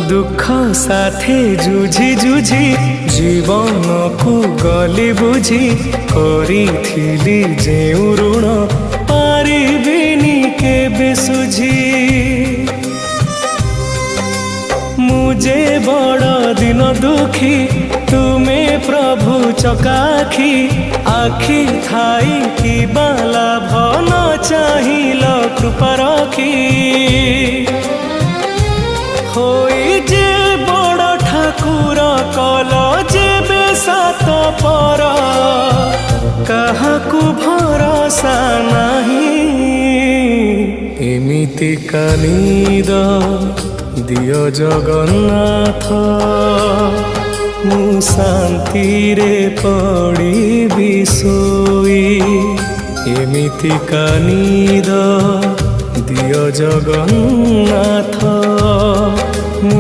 दुख साथे जुझी जुझी जीवन को गली बुझी करी जेउ ऋण पारिबिनी केबे सुझी मुझे बड़ दिन दुखी तुमे प्रभु चकाखी आखि थाई कि बाला भन चाहिल कृपा रखी होई जे बड़ ठाकुर कल जेबे सात पर काहाकू भरोसा नहीं एमिति कानिद दियो जगन्नाथ मु शांति रे पड़ी सोई एमिति कानिद दियो जगन्नाथ